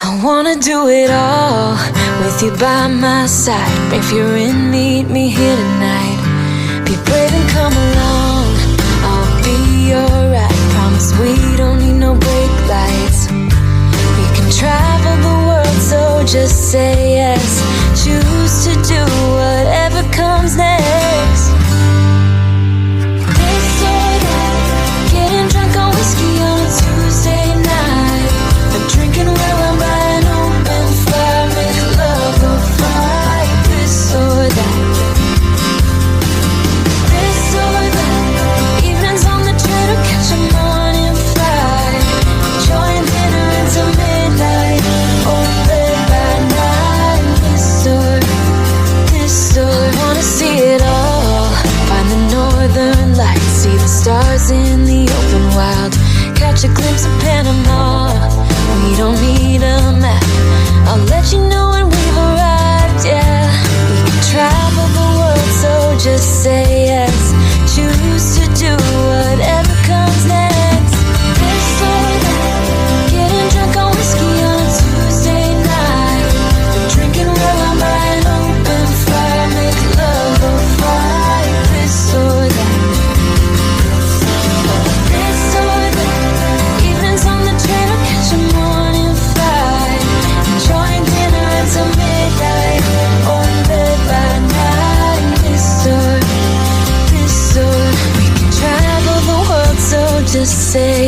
I wanna do it all with you by my side. If you're in, meet me here tonight. Be brave and come along, I'll be alright. Promise we don't need no brake lights. We can travel the world, so just say yes. Choose to do whatever comes next. This or that, getting drunk on whiskey on a Tuesday night, or drinking where I'm by an open fire, make love or fight. This or that, this or that, evenings on the train or catch a morning flight, enjoying dinner until midnight, or bed by night. This or I wanna see it all, find the northern lights, see the stars in the open wild, catch a glimpse of Panama. We don't need a map, I'll let you know when we've arrived, yeah. We can travel the world, so just say yes. Choose to do whatever comes next. This or that, getting drunk on whiskey on a Tuesday night, drinking where I'm by an open fire, make love or fight. This or that, this or that, evenings on the train or catch a morning flight, enjoying dinner until midnight, or in bed by night. This or we can travel the world, so just say